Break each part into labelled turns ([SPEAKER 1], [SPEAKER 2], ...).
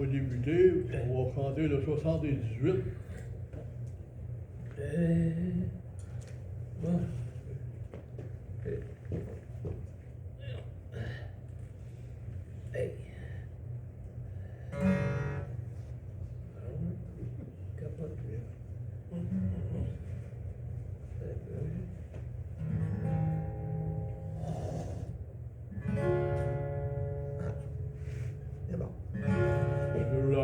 [SPEAKER 1] débuter. On va chanter le 78.
[SPEAKER 2] Bon. Hey. Capote. C'est bon.
[SPEAKER 1] Le 1.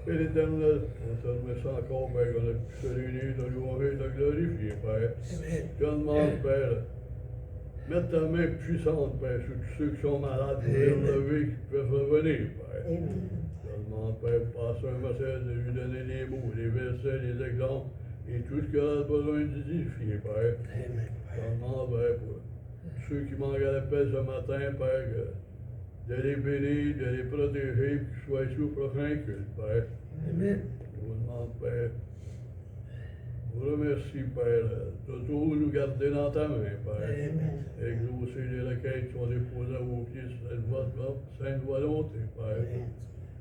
[SPEAKER 1] Père éternel, on te remercie encore, Père, qu'on a pu se réunir, de louer, de glorifier, Père. Je demande, Père, mets ta main puissante, Père, sur tous ceux qui sont malades, pour les relever, qui peuvent revenir, Père. Je demande, Père, pour passer un message, de lui donner les mots, les versets, les exemples, et tout ce qu'il a besoin d'édifier, Père. Je demande, Père, pour ceux qui manquent à la paix ce matin, Père, de les bénir, de les protéger, qu'ils soient ici au prochain culte, Père.
[SPEAKER 2] Amen.
[SPEAKER 1] Je vous demande, Père, je vous remercie, Père, de toujours nous garder dans ta main, Père.
[SPEAKER 2] Amen.
[SPEAKER 1] Exaucer les requêtes qui sont déposées à vos pieds sur votre sainte volonté, Père.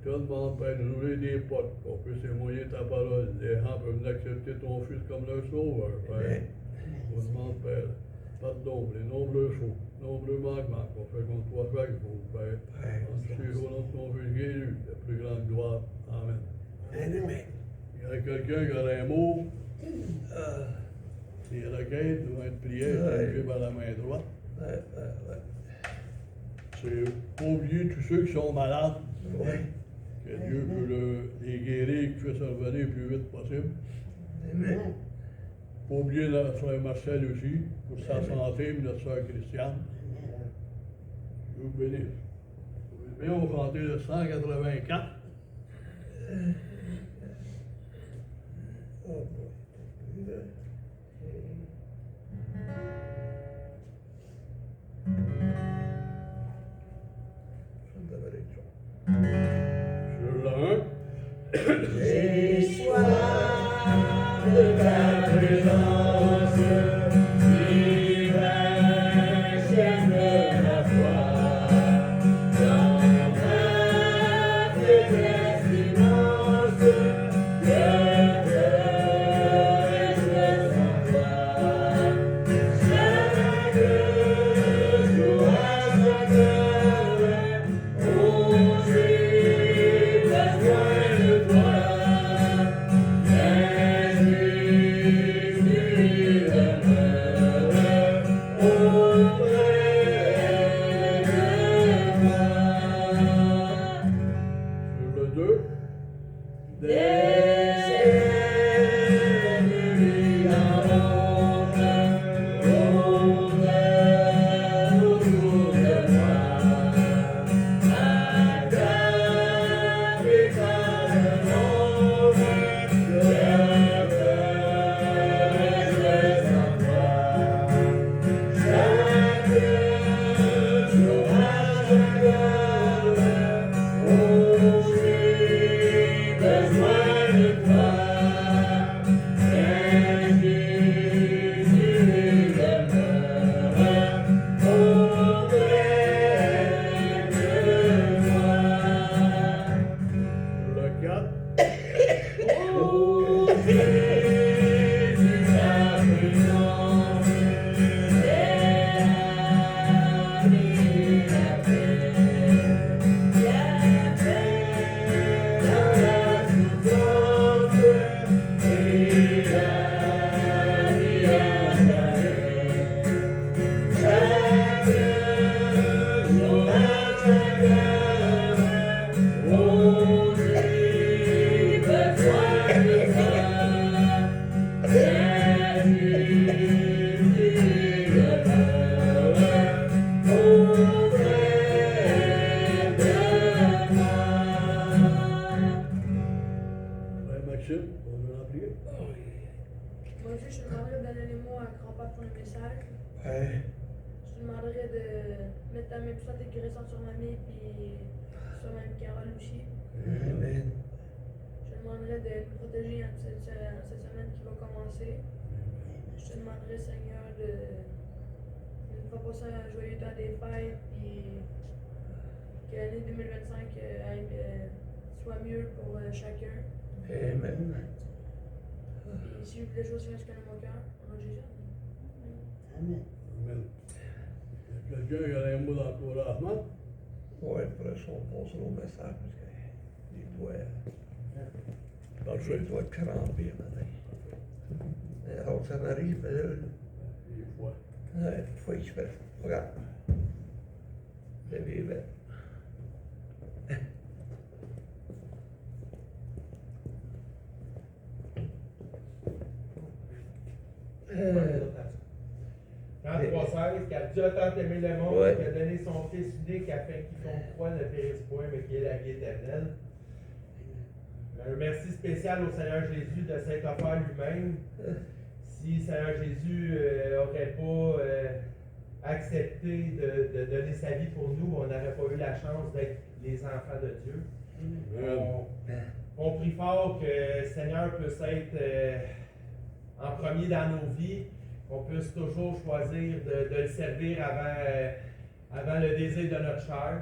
[SPEAKER 1] Je te demande, Père, de nous ouvrir des portes, qu'on puisse témoigner ta parole. Les gens peuvent accepter ton Fils comme leur sauveur, Père. Je vous demande, Père, pardon pour les nombreux faux, nombreux manquements qu'on fait contre toi chaque jour, Père. En suivant notre nom de Jésus, la plus grande gloire. Amen.
[SPEAKER 2] Amen.
[SPEAKER 1] Il y a quelqu'un qui aurait un mot. Les requêtes doivent être priées, c'est par la main droite. C'est pour oublier tous ceux qui sont malades. Que Dieu peut les guérir, qu'ils puissent revenir le plus vite possible.
[SPEAKER 2] Amen.
[SPEAKER 1] Pas oublier notre frère Marcel aussi, pour sa santé, et notre soeur Christiane. Dieu vous bénisse. Bien, on va chanter le 184.
[SPEAKER 2] Oh boy. Something about it.
[SPEAKER 1] Sur le 1.
[SPEAKER 2] J'ai soif de ta présence, divin chef de la foi. Dans ma faiblesse immense, le cœur est sans toi. Chaque jour à chaque heure, oh, j'ai besoin de toi. Jésus, demeure auprès de moi.
[SPEAKER 1] Sur le 2.
[SPEAKER 2] Descends nuit en ombre, autour de moi. Acclamez par le nombre, le cœur est sans toi. Chaque jour à chaque heure, oh, j'ai besoin de toi. Jésus, demeure auprès de moi.
[SPEAKER 1] Sur le 4.
[SPEAKER 2] Oh Jésus, ta présence est la vie, la paix dans la souffrance et la vie éternelle. Chaque jour à chaque heure, oh, j'ai besoin de toi. Jésus, demeure auprès de moi.
[SPEAKER 1] Ouais, Maxime, on va l'appeler.
[SPEAKER 3] Moi aussi, je te demanderais de donner les mots à grand-père pour le message.
[SPEAKER 2] Ouais.
[SPEAKER 3] Je te demanderais de mettre ta main puissante et guérissante sur mamie puis sur Mme Carole aussi.
[SPEAKER 2] Amen.
[SPEAKER 3] Je te demanderais de nous protéger en cette semaine qui va commencer. Je te demanderais, Seigneur, de nous faire passer un joyeux temps des fêtes puis que l'année 2025 soit mieux pour chacun.
[SPEAKER 2] Amen.
[SPEAKER 3] Puis si des choses qui connaissent mon cœur, au nom de Jésus.
[SPEAKER 2] Amen.
[SPEAKER 1] Amen. Il y a quelqu'un qui a un mot d'encouragement?
[SPEAKER 2] Ouais, après ça, on passe au message parce que les doigts,
[SPEAKER 1] Parfait.
[SPEAKER 2] les doigts crampés matin. Alors ça m'arrive, mais là,
[SPEAKER 1] Des fois.
[SPEAKER 2] ouais, des fois, je fais, regarde, le vivant.
[SPEAKER 4] Jean 3,16, car Dieu a tant aimé le monde
[SPEAKER 2] Ouais.
[SPEAKER 4] qu'il a donné son Fils unique afin quiconque croit ne périsse point, mais qu'il ait la vie éternelle. Un merci spécial au Seigneur Jésus de s'être offert lui-même. Si Seigneur Jésus n'aurait pas accepté de donner sa vie pour nous, on n'aurait pas eu la chance d'être les enfants de Dieu. On prie fort que le Seigneur puisse être en premier dans nos vies, qu'on puisse toujours choisir de le servir avant le désir de notre chair.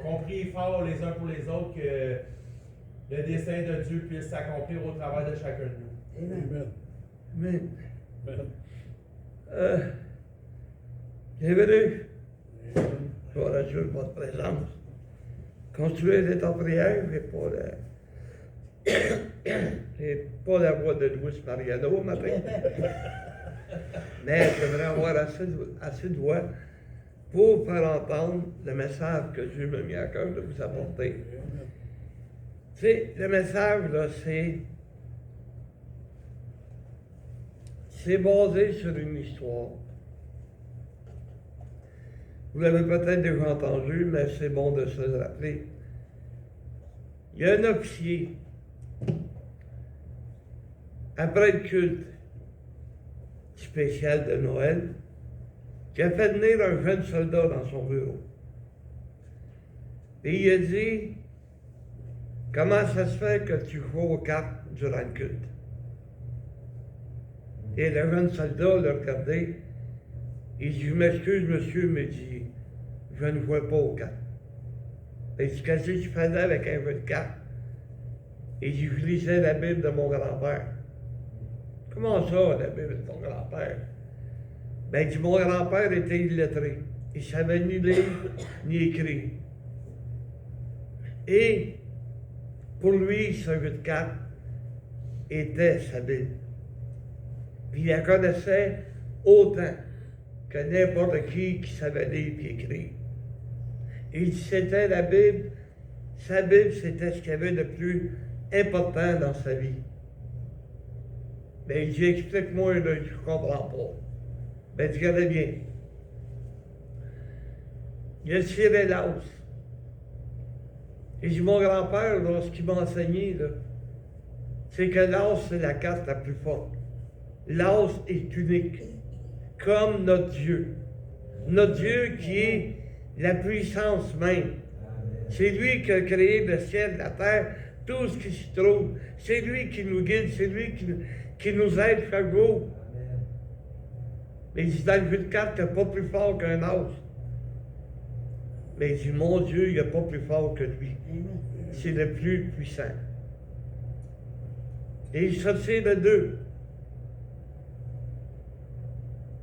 [SPEAKER 4] On prie fort les uns pour les autres que le dessein de Dieu puisse s'accomplir au travers de chacun de nous.
[SPEAKER 1] Amen.
[SPEAKER 2] Amen.
[SPEAKER 1] Amen.
[SPEAKER 2] Bienvenue. Gloire à Dieu de votre présence. Continuez d'être en prière et pas la voix de Louis Mariano au matin. Mais j'aimerais avoir assez de voix pour faire entendre le message que Dieu m'a mis à cœur de vous apporter.
[SPEAKER 1] Amen.
[SPEAKER 2] Tu sais, le message, là, c'est basé sur une histoire. Vous l'avez peut-être déjà entendu, mais c'est bon de se le rappeler. Il y a un officier, après le culte spécial de Noël, qui a fait venir un jeune soldat dans son bureau. Et il a dit, comment ça se fait que tu joues aux cartes durant le culte? Et le jeune soldat l'a regardé. Il dit, je m'excuse, monsieur, mais il dit, je ne joue pas aux cartes. Il dit, qu'est-ce que tu faisais avec un jeu de cartes? Il dit, je lisais la Bible de mon grand-père. Comment ça, la Bible de ton grand-père? Ben, il dit, mon grand-père était illettré. Il ne savait ni lire, ni écrire. Et pour lui, ce jeu de cartes était sa Bible. Puis il la connaissait autant que n'importe qui savait lire et écrire. Et il dit, c'était la Bible. Sa Bible, c'était ce qu'il y avait de plus important dans sa vie. Mais il dit, explique-moi, là, je ne comprends pas. Ben, tu regardais bien. Il a tiré l'os. Et dit, mon grand-père, là, ce qu'il m'a enseigné, là, c'est que l'os, c'est la carte la plus forte. L'os est unique, comme notre Dieu. Notre Dieu qui est la puissance même. C'est lui qui a créé le ciel, la terre, tout ce qui s'y trouve. C'est lui qui nous guide, c'est lui qui nous aide chaque jour. Mais il dit, dans le jeu de cartes, tu n'es pas plus fort qu'un os. Mais il dit, mon Dieu, il n'est pas plus fort que lui. C'est le plus puissant. Et il sortit de deux.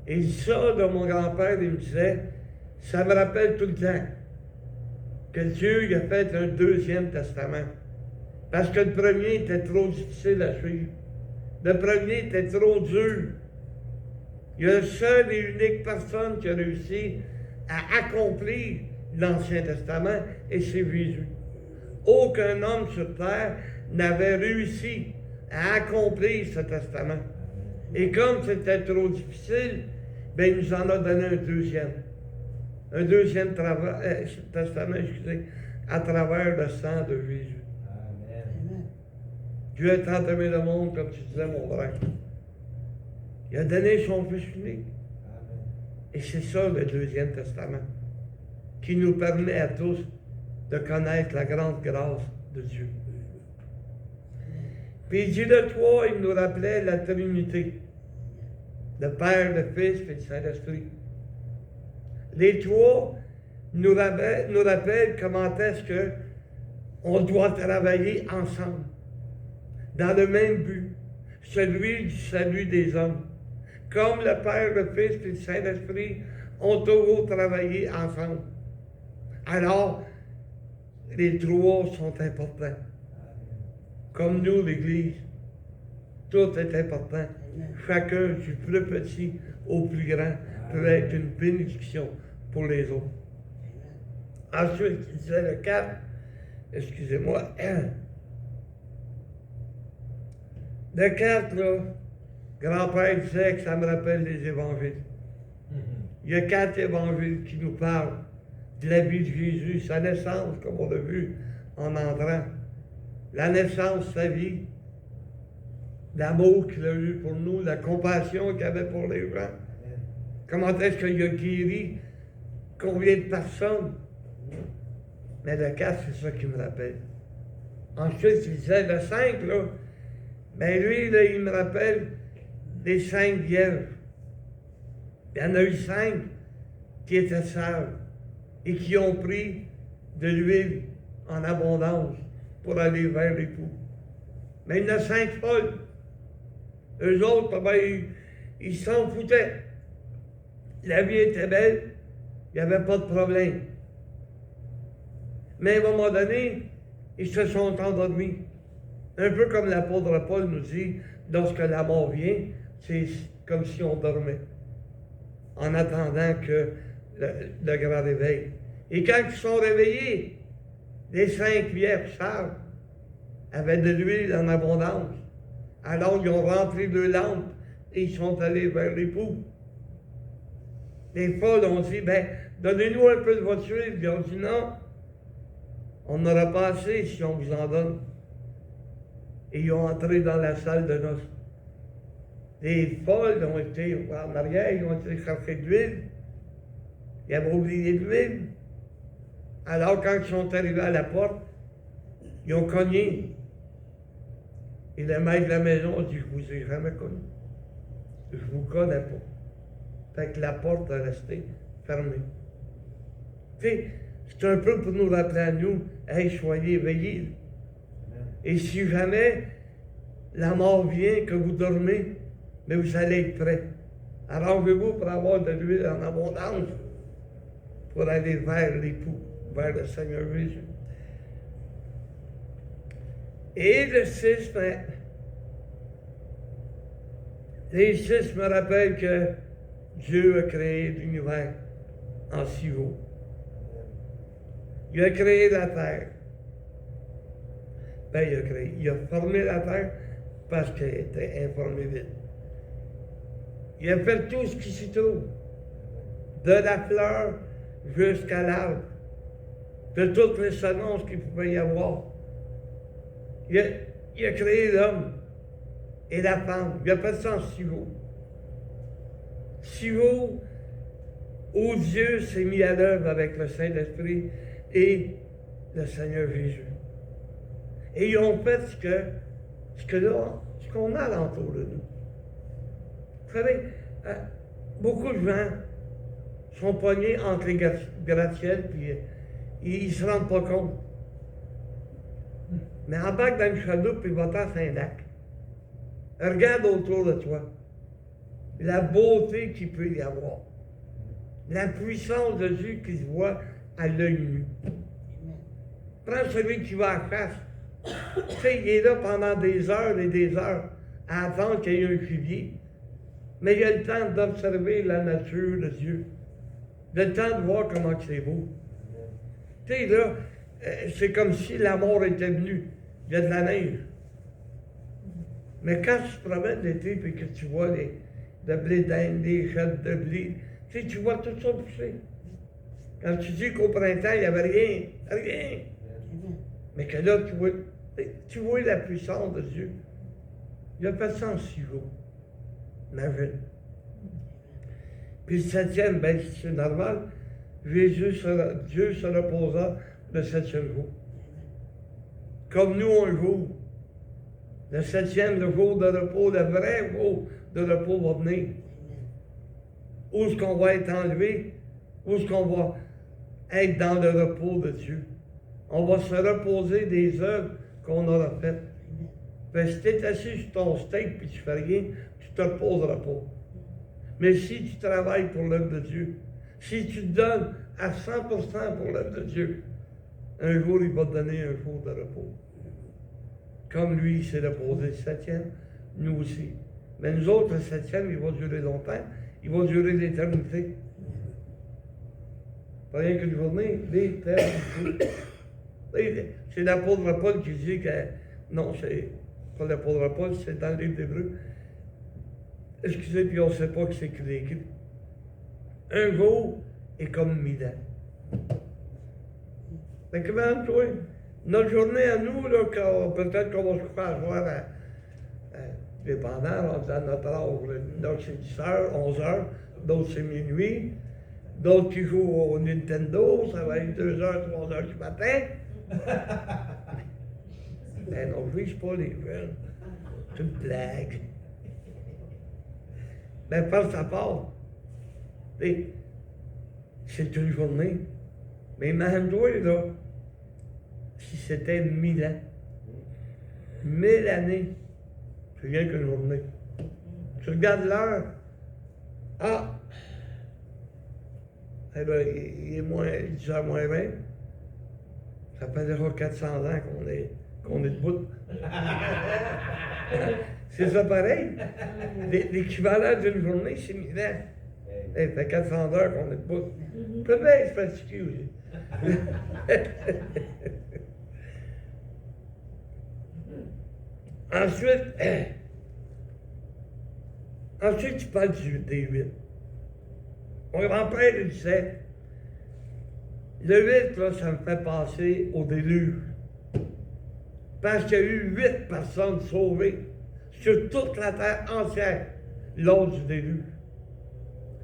[SPEAKER 2] Et ça, de mon grand-père, il me disait, ça me rappelle tout le temps que Dieu il a fait un deuxième testament. Parce que le premier était trop difficile à suivre. Le premier était trop dur. Il y a une seule et unique personne qui a réussi à accomplir l'Ancien Testament, et c'est Jésus. Aucun homme sur terre n'avait réussi à accomplir ce testament. Et comme c'était trop difficile, ben, il nous en a donné un deuxième. Un deuxième testament, excusez, à travers le sang de Jésus.
[SPEAKER 4] Amen.
[SPEAKER 2] Dieu a tant aimé le monde, comme tu disais, mon frère. Il a donné son Fils unique.
[SPEAKER 4] Amen.
[SPEAKER 2] Et c'est ça le deuxième testament, qui nous permet à tous de connaître la grande grâce de Dieu. Puis il dit le trois, il nous rappelait la Trinité. Le Père, le Fils et le Saint-Esprit. Les trois nous rappellent comment est-ce qu'on doit travailler ensemble, dans le même but, celui du salut des hommes. Comme le Père, le Fils et le Saint-Esprit ont toujours travaillé ensemble. Alors, les trois sont importants. Comme nous, l'Église, tout est important. Chacun, du plus petit au plus grand, peut être une bénédiction pour les autres. Ensuite, il disait le 4, excusez-moi, le 4, là, grand-père disait que ça me rappelle les évangiles. Il y a 4 évangiles qui nous parlent de la vie de Jésus, sa naissance, comme on l'a vu en entrant, la naissance, sa vie, l'amour qu'il a eu pour nous, la compassion qu'il avait pour les gens. Comment est-ce qu'il a guéri combien de personnes? Mais le 4, c'est ça qui me rappelle. Ensuite, il disait le 5, là, ben lui, là, il me rappelle les 5 vierges. Il y en a eu 5 qui étaient sages et qui ont pris de l'huile en abondance pour aller vers l'époux. Mais il y en a 5 folles. Eux autres, ben, ils s'en foutaient. La vie était belle, il n'y avait pas de problème. Mais à un moment donné, ils se sont endormis. Un peu comme l'apôtre Paul nous dit, lorsque la mort vient, c'est comme si on dormait, en attendant que le grand réveil. Et quand ils sont réveillés, les 5 vierges sages avaient de l'huile en abondance. Alors ils ont rempli 2 lampes et ils sont allés vers l'époux. Les folles ont dit, ben, donnez-nous un peu de votre huile. Ils ont dit non, on n'aura pas assez si on vous en donne. Et ils ont entré dans la salle de noces. Les folles ont été en arrière, ils ont été chercher de l'huile. Ils avaient oublié de l'huile. Alors, quand ils sont arrivés à la porte, ils ont cogné. Et le maître de la maison a dit, je vous ai jamais connu. Je vous connais pas. Fait que la porte est restée fermée. Tu sais, c'est un peu pour nous rappeler à nous, hey, soyez éveillés. Et si jamais la mort vient, que vous dormez, mais vous allez être prêts. Arrangez-vous pour avoir de l'huile en abondance, pour aller vers l'époux, vers le Seigneur Jésus. Et le 6, les 6 me rappellent que Dieu a créé l'univers en 6 jours. Il a créé la terre. Il a formé la terre parce qu'elle était informée vite. Il a fait tout ce qui s'y trouve, de la fleur jusqu'à l'arbre, de toutes les semences qu'il pouvait y avoir. Il a créé l'homme et la femme. Il a fait ça en 6 jours. 6 jours où Dieu s'est mis à l'œuvre avec le Saint-Esprit et le Seigneur Jésus. Et ils ont fait ce qu'on a alentour de nous. Vous savez, beaucoup de gens sont pognés entre les gratte-ciels puis ils ne se rendent pas compte. Mais embarque dans une chaloupe et va-t'en sur un lac. Regarde autour de toi. La beauté qu'il peut y avoir. La puissance de Dieu qui se voit à l'œil nu. Prends celui qui va à la chasse. Tu sais, il est là pendant des heures et des heures à attendre qu'il y ait un gibier. Mais il a le temps d'observer la nature de Dieu. Il a le temps de voir comment c'est beau. Tu sais, là, c'est comme si la mort était venue. Il y a de la neige. Mais quand tu te promènes l'été et que tu vois le blé d'Inde, les chèvres de blé, tu sais, tu vois tout ça pousser. Quand tu dis qu'au printemps, il n'y avait rien, rien. Mais que là, tu vois la puissance de Dieu. Il a fait ça en 6 jours. Imagine. Puis le 7e, ben, c'est normal. Dieu se reposa le 7e jour. Comme nous, un jour. Le 7e, le jour de repos, le vrai jour de repos va venir. Où est-ce qu'on va être enlevé? Où est-ce qu'on va être dans le repos de Dieu? On va se reposer des œuvres qu'on aura faites. Ben, si tu es assis sur ton steak et tu fais rien, tu ne te reposeras pas. Mais si tu travailles pour l'œuvre de Dieu, si tu te donnes à 100% pour l'œuvre de Dieu, un jour, il va te donner un jour de repos. Comme lui, il s'est reposé le 7e, nous aussi. Mais nous autres, le 7e, il va durer longtemps. Il va durer l'éternité. Pas rien qu'une journée, l'éternité. C'est l'apôtre Paul qui dit que... Non, c'est pas l'apôtre Paul, c'est dans le livre d'Hébreux. Excusez, puis on ne sait pas qui c'est qui l'a écrit. Un jour est comme 1000 ans. Fait que même, toi, notre journée à nous, là, peut-être qu'on va se couper à soir dépendant, on dit à notre âge, d'autres c'est 10h, 11h, d'autres c'est minuit, d'autres qui jouent au Nintendo, ça va être 2h, 3h du matin. Ben non, je vise pas les jeunes. C'est une blague. Ben, pense à part. Et c'est une journée. Mais imagine-toi, là, si c'était 1000 ans. 1000 années. C'est rien qu'une journée. Tu regardes l'heure. Ah! Eh bien, il est moins 10h moins 20. Ça fait déjà 400 ans qu'on est debout. C'est ça pareil. L'équivalent d'une journée, c'est 1000 ans. Ça fait 400 heures qu'on est debout. Peut-être se fatiguer aussi. Ensuite, tu parles des 8. Mon grand-père, il disait, le 8, là, ça me fait penser au déluge. Parce qu'il y a eu 8 personnes sauvées sur toute la terre entière lors du déluge.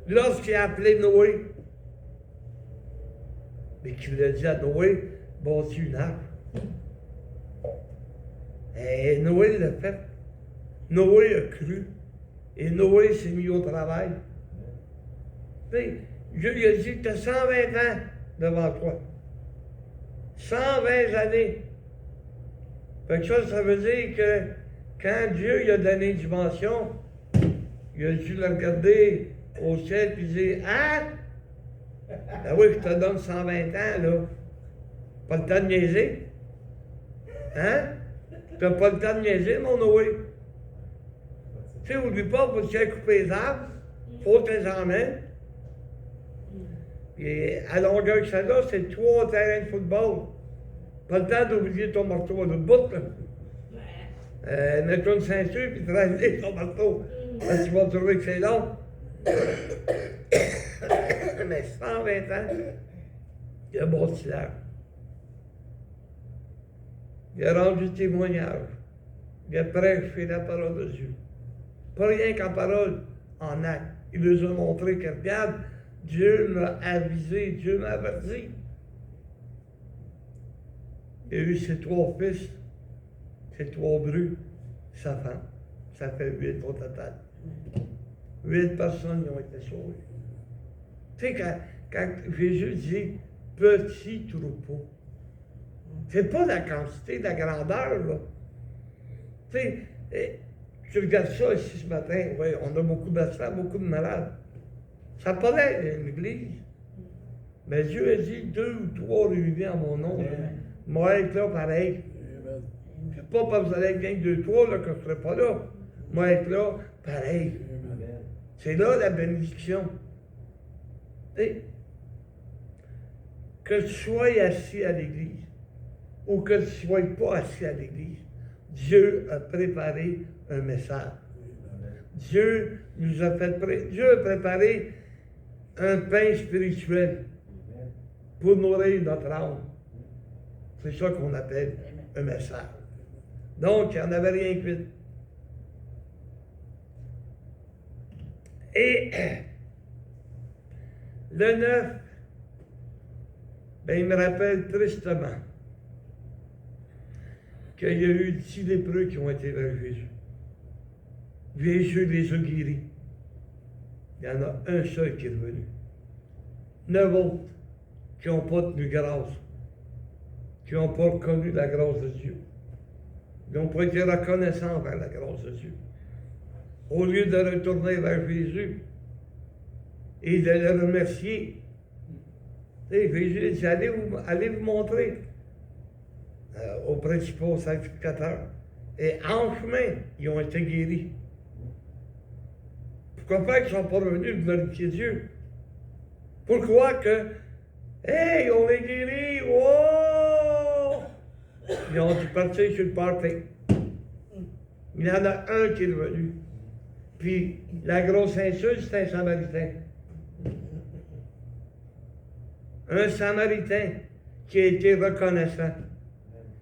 [SPEAKER 2] Lorsqu'il a appelé Noé, mais qui voulait dire à Noé, bâtis une arche. Et Noé l'a fait. Noé a cru. Et Noé s'est mis au travail. Puis, Dieu lui a dit, tu as 120 ans devant toi. 120 années. Fait que ça veut dire que quand Dieu lui a donné une dimension, il a dû le regarder au ciel et dire, ah! Ben oui, je te donne 120 ans, là. Pas le temps de niaiser. Hein? T'as pas le temps de niaiser, mon Noé. Tu sais, oublie pas, faut que tu ailles couper les arbres, faut que tu les emmènes. Et à longueur que ça là, c'est 3 terrains de football. Pas le temps d'oublier ton marteau à l'autre bout, là. Mets-toi une ceinture puis travaille ton marteau. Parce que tu vas trouver que c'est long. Mais 120 ans, il a bâti l'arbre. Il a rendu témoignage. Il a prêché la parole de Dieu. Pas rien qu'en parole, en acte. Il nous a montré que, regarde, Dieu m'a avisé, Dieu m'a averti. Il a eu ses 3 fils, ses 3 brus, sa femme. Ça fait 8 au total. 8 personnes qui ont été sauvées. Tu sais, quand Jésus dit petit troupeau, c'est pas la quantité, la grandeur, là. Tu sais, tu regardes ça ici ce matin, oui, on a beaucoup d'enfants, beaucoup de malades. Ça paraît une église. Mais Dieu a dit 2 ou 3 réunis en mon nom. Moi, être là pareil. C'est pas parce que vous allez être bien 2 ou 3 là, que je ne serai pas là. Moi, être là pareil. C'est là la bénédiction. Et que tu sois assis à l'église ou que tu ne sois pas assis à l'église, Dieu a préparé un message. Dieu nous a fait Dieu a préparé un pain spirituel pour nourrir notre âme. C'est ça qu'on appelle un message. Donc, il n'y en avait rien que 8. Et le 9, ben, il me rappelle tristement qu'il y a eu 10 lépreux qui ont été vers Jésus. Jésus les a guéris. Il y en a un seul qui est revenu. 9 autres qui n'ont pas tenu grâce, qui n'ont pas reconnu la grâce de Dieu. Ils n'ont pas été reconnaissants vers la grâce de Dieu. Au lieu de retourner vers Jésus et de le remercier, Jésus dit, allez vous montrer aux principaux sacrificateurs. Et en chemin, ils ont été guéris. Pourquoi pas qu'ils ne sont pas revenus glorifier Dieu? Pourquoi que, hey, on est guéris, wow! Ils ont dû partir sur le party. Il y en a un qui est revenu. Puis la grosse insulte, c'est un Samaritain. Un Samaritain qui a été reconnaissant.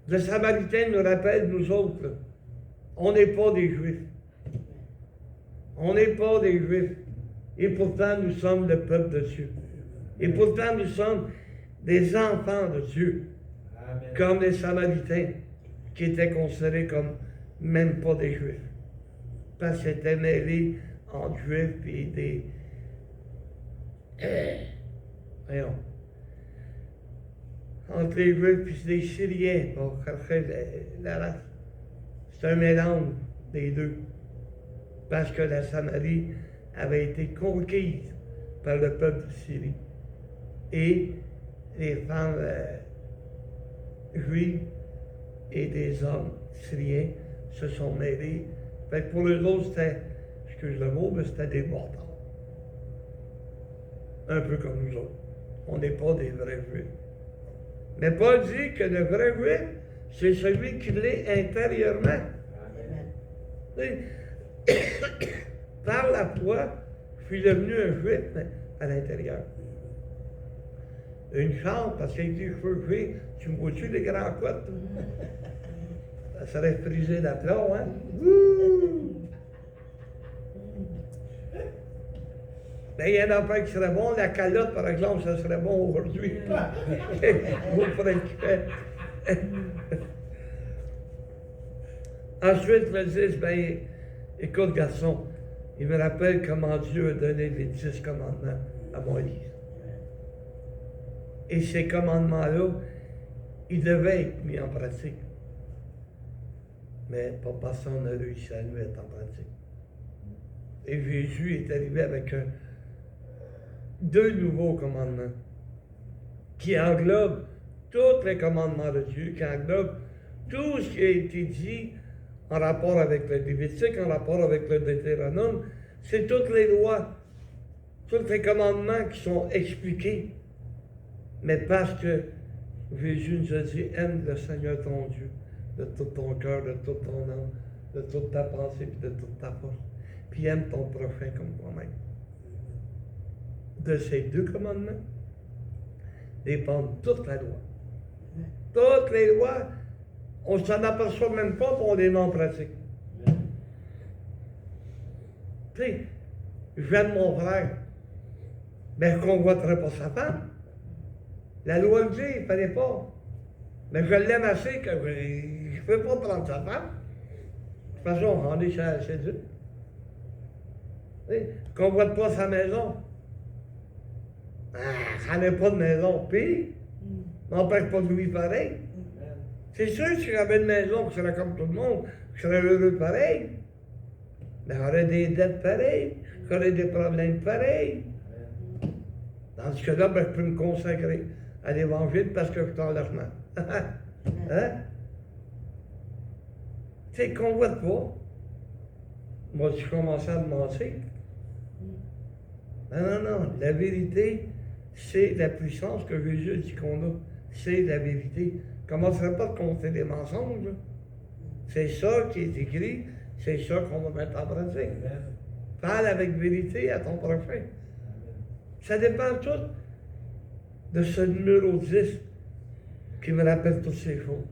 [SPEAKER 2] Le Samaritain nous rappelle, nous autres, là, on n'est pas des Juifs. On n'est pas des Juifs. Et pourtant, nous sommes le peuple de Dieu. Et pourtant, nous sommes des enfants de Dieu. Amen. Comme les Samaritains, qui étaient considérés comme même pas des Juifs. Parce qu'ils étaient mêlés entre Juifs et des... voyons. Entre les Juifs et des Syriens, pour chercher la race. C'est un mélange des deux. Parce que la Samarie avait été conquise par le peuple de Syrie. Et les femmes juives et des hommes syriens se sont mêlés. Fait que pour eux autres, c'était, excuse le mot, mais c'était des mortels. Un peu comme nous autres. On n'est pas des vrais juifs. Mais Paul dit que le vrai juif, c'est celui qui l'est intérieurement. Amen. Par la foi, je suis devenu un juif à l'intérieur. Une chance, parce qu'avec des cheveux gris, tu me vois-tu les grands côtes? Ça serait frisé d'aplomb, hein? Ben, il y en a pas qui serait bon. La calotte, par exemple, ça serait bon aujourd'hui. Vous ferez le fait. Ensuite, le 10, ben, écoute, garçon, il me rappelle comment Dieu a donné les 10 commandements à Moïse. Et ces commandements-là, ils devaient être mis en pratique. Mais pas personne n'a réussi à le mettre en pratique. Et Jésus est arrivé avec deux nouveaux commandements qui englobent tous les commandements de Dieu, qui englobent tout ce qui a été dit en rapport avec le Lévitique, en rapport avec le Deutéronome. C'est toutes les lois, tous les commandements qui sont expliqués. Mais parce que Jésus nous a dit, aime le Seigneur ton Dieu de tout ton cœur, de toute ton âme, de toute ta pensée et de toute ta force. Puis aime ton prochain comme toi-même. De ces deux commandements dépendent toute la loi. Toutes les lois, on ne s'en aperçoit même pas pour les non pratiques. Tu sais, j'aime mon frère, mais je ne convoiterai pas sa femme. La loi le dit, il ne fallait pas. Mais je l'aime assez que je ne peux pas prendre sa femme. De toute façon, on est chez Dieu. Je ne convoite pas sa maison. Ça n'est pas de maison. Puis, m'empêche pas de lui pareil. C'est sûr que si j'avais une maison qui serait comme tout le monde, je serais heureux pareil. Mais j'aurais des dettes pareilles, j'aurais des problèmes pareils. Dans ce cas-là, ben, je peux me consacrer à l'Évangile parce que je suis en logement. Hein? Tu sais, convoite pas. Moi, je commençais à me mentir. Non. La vérité, c'est la puissance que Jésus dit qu'on a. C'est la vérité. Commencerait pas de compter des mensonges. Là. C'est ça qui est écrit, c'est ça qu'on va mettre en pratique. Parle avec vérité à ton prochain. Ça dépend tout de ce numéro 10 qui me rappelle toutes ces choses.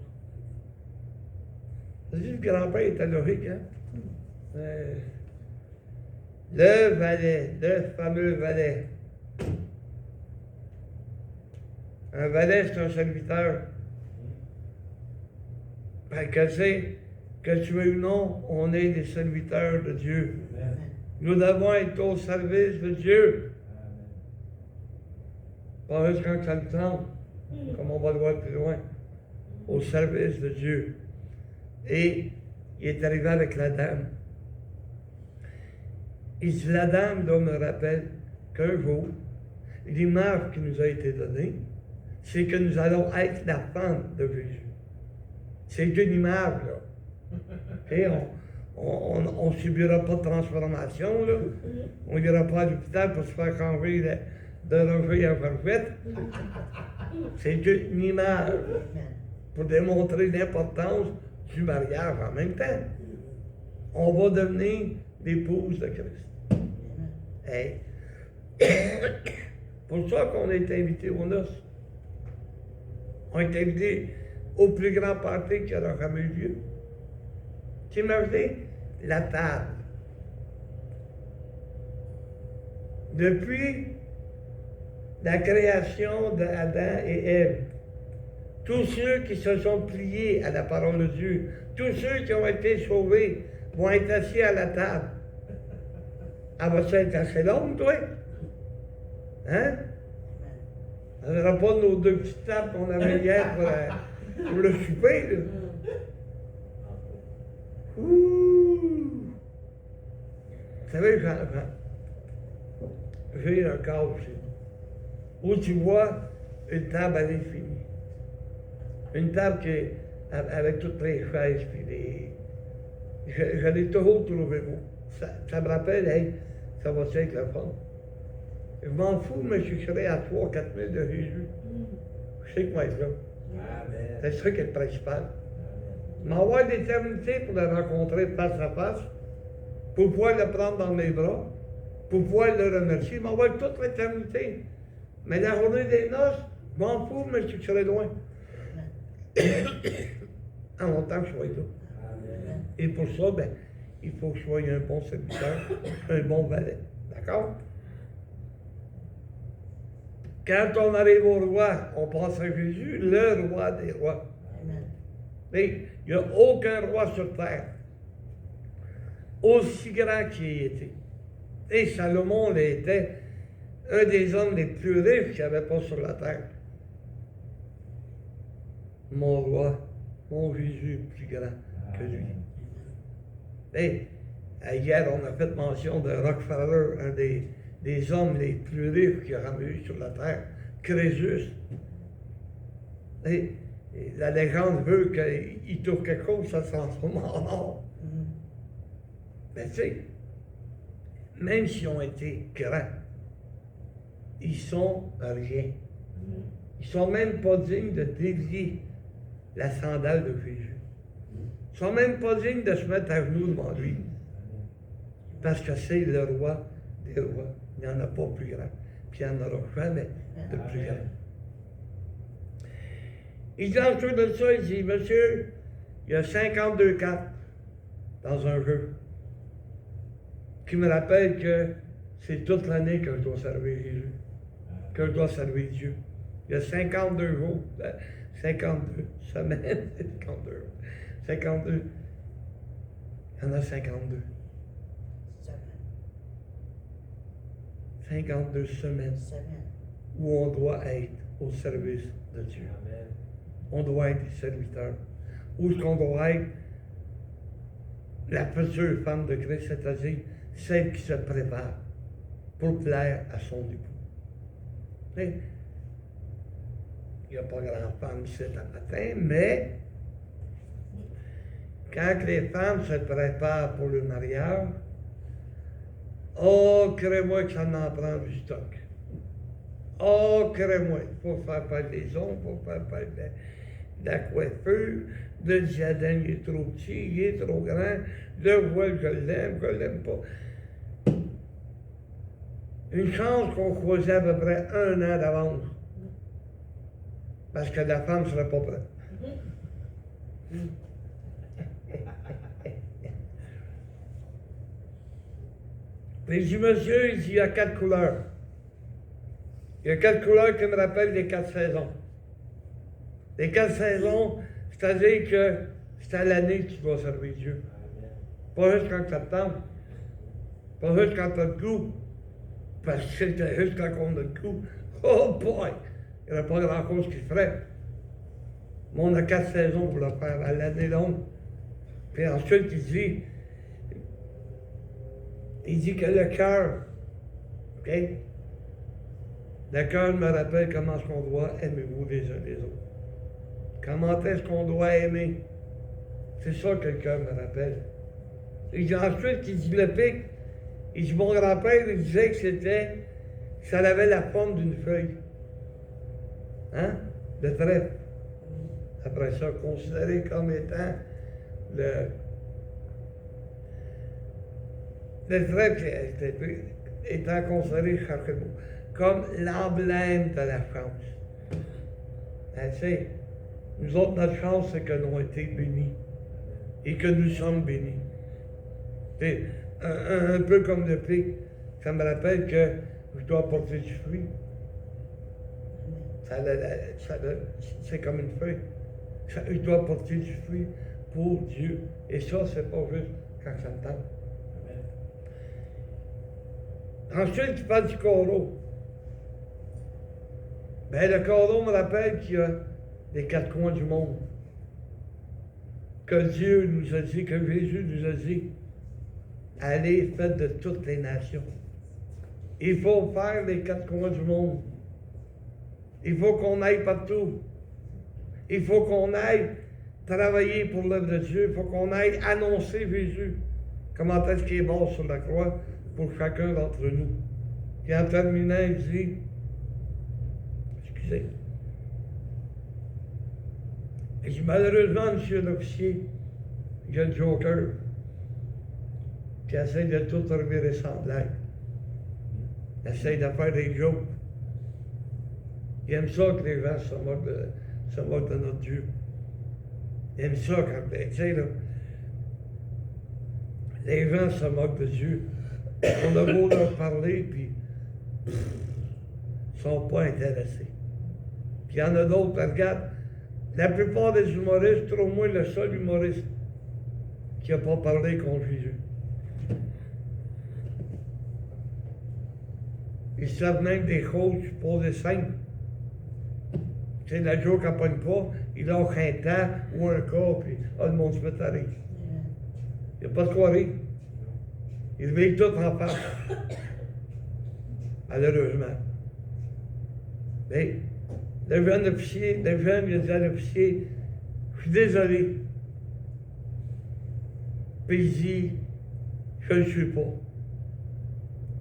[SPEAKER 2] J'ai dit, le grand-père était logique, hein? Le valet, le fameux valet. Un valet, c'est un serviteur. Que tu veux ou non, on est des serviteurs de Dieu. Amen. Nous devons être au service de Dieu. Amen. Pas juste quand ça me tente, comme on va le voir plus loin. Au service de Dieu. Et il est arrivé avec la dame. Il dit, la dame là, me rappelle qu'un jour, l'image qui nous a été donnée, c'est que nous allons être la femme de Jésus. C'est une image, là. Et on ne subira pas de transformation, là. On n'ira pas à l'hôpital pour se faire changer de revue à farfette. C'est une image pour démontrer l'importance du mariage en même temps. On va devenir l'épouse de Christ. Hey. Pour ça qu'on est invité aux noces. On est invité au plus grand party qui aura jamais eu lieu. T'imaginez la table. Depuis la création d'Adam et Ève, tous ceux qui se sont pliés à la parole de Dieu, tous ceux qui ont été sauvés vont être assis à la table. Elle va être assez longue, toi? Hein? Elle n'aura pas nos deux petites tables qu'on avait hier pour le souper, là. Ouh! Vous savez, j'ai un cadre chez nous, où tu vois une table à l'infini. Une table qui est avec toutes les chaises, puis les... Je l'ai toujours trouvé beau. Ça me rappelle, hey, ça va être le fun. Je m'en fous, mais je serai à 3-4 000 de Jésus. Je sais que moi, être là. C'est ça qui est le principal. M'avoir l'éternité pour le rencontrer face à face, pour pouvoir le prendre dans mes bras, pour pouvoir le remercier, m'avoir toute l'éternité. Mais la journée des noces, je m'en fous, mais je serai loin. En longtemps que je sois là. Et pour ça, ben, il faut que je sois un bon serviteur, un bon valet. D'accord? Quand on arrive au roi, on pense à Jésus, le roi des rois. Mais il n'y a aucun roi sur terre aussi grand qu'il ait été. Et Salomon était un des hommes les plus riches qu'il n'y avait pas sur la terre. Mon roi, mon Jésus est plus grand que lui. Et hier, on a fait mention de Rockefeller, un des hommes les plus riches qu'il y aura eu sur la terre, Crésus. Et la légende veut qu'il trouve quelque chose, ça se transforme en or. Mais tu sais, même s'ils ont été grands, ils sont rien. Ils sont même pas dignes de délier la sandale de Jésus. Ils sont même pas dignes de se mettre à genoux devant lui. Parce que c'est le roi des rois. Il n'y en a pas plus grand. Puis il n'y en aura jamais de plus grand. Il dit ensuite de ça, il dit, monsieur, il y a 52 cartes dans un jeu qui me rappelle que c'est toute l'année que je dois servir Jésus, que je dois servir Dieu. Il y a 52 jours, 52 semaines, 52. Il y en a 52. 52 semaines où on doit être au service de Dieu. On doit être des serviteurs. Où est-ce qu'on doit être la future femme de Christ, c'est-à-dire celle qui se prépare pour plaire à son époux. Il n'y a pas grand-femme ici le matin, mais quand les femmes se préparent pour le mariage, oh, crée-moi que ça en prend du stock. Oh, crée-moi, il faut faire pas des ongles, il faut faire pas de la coiffure, le diadème, il est trop petit, il est trop grand, le voile, je l'aime pas. Une chance qu'on choisit à peu près 1 an d'avance. Parce que la femme ne serait pas prête. Puis je dis, monsieur, il y a 4 couleurs. Il y a 4 couleurs qui me rappellent les 4 saisons. Les 4 saisons, c'est-à-dire que c'est à l'année que tu dois servir Dieu. Pas juste quand ça te tente. Pas juste quand tu as le goût. Parce que c'était juste quand on a le goût. Oh boy! Il n'y aurait pas grand-chose qui se ferait. Mais on a 4 saisons pour le faire à l'année longue. Puis ensuite, il dit que le cœur, OK? Le cœur me rappelle comment est-ce qu'on doit aimer vous les uns les autres. Comment est-ce qu'on doit aimer? C'est ça que le cœur me rappelle. Il dit ensuite, il dit le pic. Il dit, mon grand-père, il disait que ça avait la forme d'une feuille. Hein? Le trèfle. Après ça, considéré comme étant le trèfle étant considéré comme l'emblème de la chance. Ben, tu sais, nous autres, notre chance, c'est que nous avons été bénis et que nous sommes bénis. C'est un peu comme le pic. Ça me rappelle que je dois porter du fruit. C'est comme une feuille. Je dois porter du fruit pour Dieu. Et ça, c'est pas juste quand ça me tente. Ensuite, tu parles du coraux. Ben, le coraux me rappelle qu'il y a les 4 coins du monde. Que Dieu nous a dit, que Jésus nous a dit, allez, faites de toutes les nations. Il faut faire les 4 coins du monde. Il faut qu'on aille partout. Il faut qu'on aille travailler pour l'œuvre de Dieu. Il faut qu'on aille annoncer Jésus. Comment est-ce qu'il est mort sur la croix pour chacun d'entre nous. Et en terminant, il dit, excusez, il dit, malheureusement, monsieur l'officier, il y a le joker qui essaie de tout revirer sans blague. Il essaie de faire des jokes. Il aime ça que les gens se moquent de notre Dieu. Il aime ça quand, tu sais, là, les gens se moquent de Dieu. On a beau leur parler, puis ne sont pas intéressés. Puis il y en a d'autres, regarde, la plupart des humoristes, au moins le seul humoriste qui n'a pas parlé contre Jésus. Ils savent même des choses supposées simples. Tu sais, la joke ne pogne pas, il lâche un temps ou un corps, puis le monde se met à rire. Il n'y a pas de quoi rire. Ils veillent tout en face. Malheureusement. Mais le jeune officier, il a dit à l'officier, je suis désolé. Puis il dit, je ne le suis pas.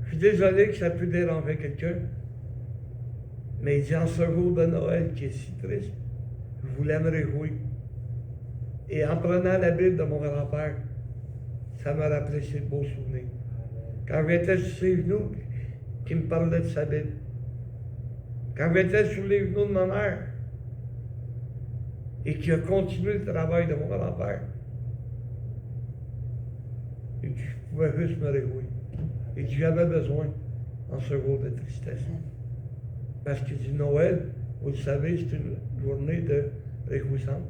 [SPEAKER 2] Je suis désolé que ça pu déranger quelqu'un. Mais il dit, en ce jour de Noël qui est si triste, je voulais me réjouir. Et en prenant la Bible de mon grand-père, ça m'a rappelé ces beaux souvenirs. Quand j'étais sur ses genoux, qui me parlait de sa Bible. Quand j'étais sur les genoux de ma mère, et qui a continué le travail de mon grand-père, et que je pouvais juste me réjouir. Et que j'avais besoin en ce jour de tristesse. Parce qu'il dit Noël, vous le savez, c'est une journée de réjouissance.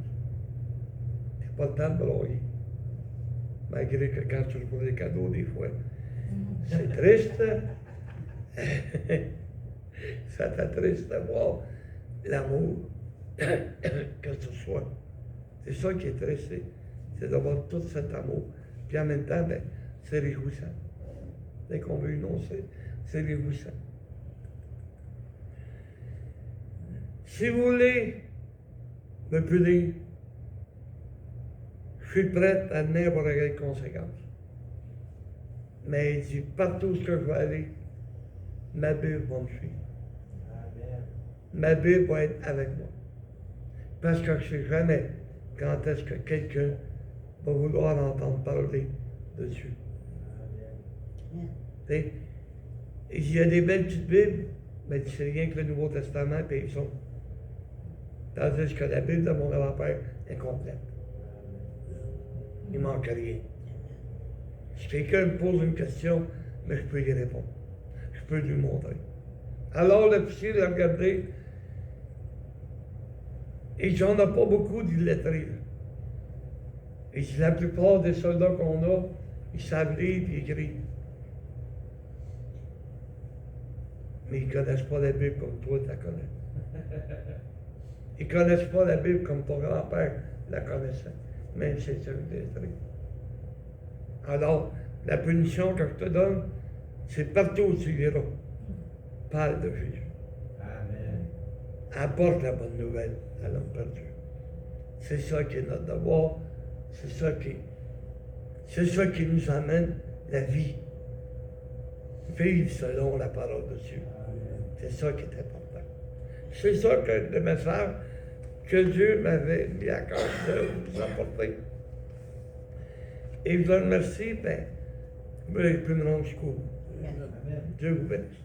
[SPEAKER 2] C'est pas le temps de broyer. Malgré que quand tu reçois des cadeaux, des fois, c'est triste. Ça t'attriste de voir l'amour que tu reçois. C'est ça qui est triste, c'est d'avoir tout cet amour. Puis en même temps, ben, c'est réjouissant. Dès qu'on veut une once, c'est réjouissant. Si vous voulez me punir, je suis prêt à n'importe quelle conséquence. Mais il dit, partout où je vais aller, ma Bible va me suivre.
[SPEAKER 4] Amen.
[SPEAKER 2] Ma Bible va être avec moi. Parce que je ne sais jamais quand est-ce que quelqu'un va vouloir entendre parler de Dieu. Et il y a des belles petites Bibles, mais c'est rien que le Nouveau Testament et ils sont. Tandis que la Bible de mon grand-père est complète. Il ne manque rien. Si quelqu'un me pose une question, mais je peux y répondre. Je peux lui montrer. Alors l'officier l'a regardé, et j'en ai pas beaucoup d'illettrés. Et la plupart des soldats qu'on a, ils savent lire et écrire. Mais ils ne connaissent pas la Bible comme toi, tu la connais. Ils ne connaissent pas la Bible comme ton grand-père la connaissait, même si c'est un illettré. Alors, la punition que je te donne, c'est partout où tu iras. Parle de Jésus.
[SPEAKER 4] Amen.
[SPEAKER 2] Apporte la bonne nouvelle à l'homme perdu. C'est ça qui est notre devoir. C'est ça qui nous amène la vie. Vivre selon la parole de Dieu. C'est ça qui est important. C'est ça que le message que Dieu m'avait mis à cœur de vous apporter. Et je vous remercie, ben, je peux me rendre jusqu'au bout.
[SPEAKER 4] Amen.
[SPEAKER 2] Dieu vous bénisse.